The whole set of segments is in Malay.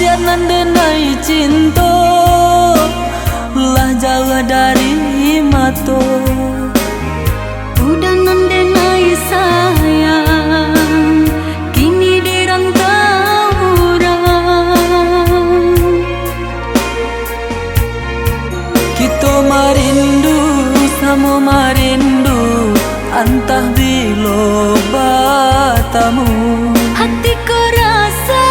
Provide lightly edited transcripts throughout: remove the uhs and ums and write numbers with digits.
Dia nandenai cinta lah jauh dari mata. Udah nandenai sayang, kini di rantau orang. Kita marindu sama marindu, antah bilo batamu. Hatiku rasa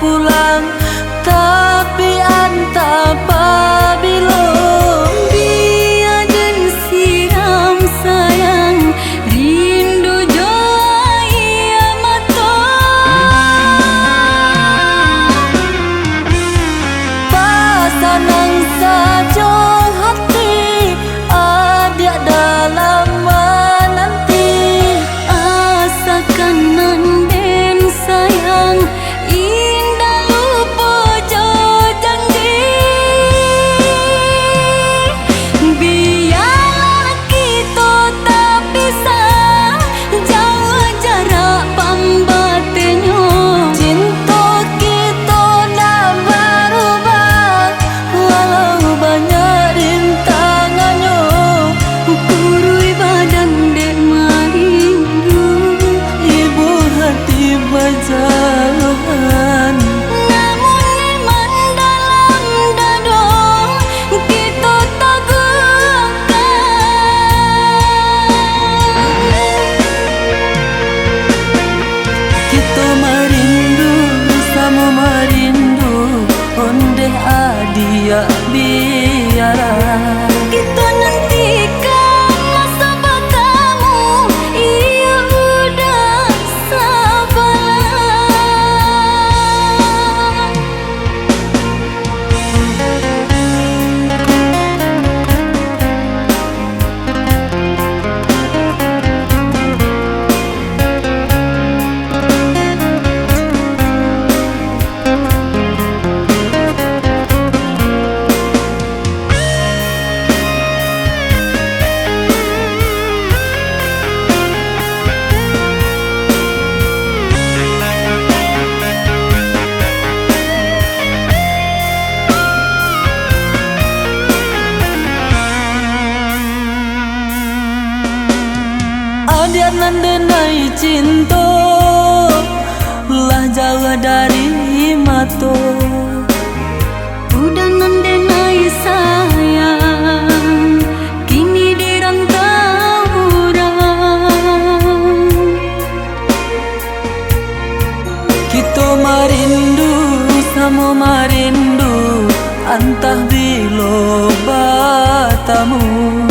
pulang tapi anta pabilo dia dan siram sayang rindu joya mata pasanang saja hati ada dalam menanti asakan nanden sayang berjauhan. Namun iman dalam dada kita teguhkan. Kita merindu sama merindu, onde adia biara. Kita nantikan masa bertemu, ia udah sabar. Dia nandenai cinta lah jauh dari mata. Udah nandenai sayang, kini di rantau orang. Kita marindu sama marindu, antah bilo batamu.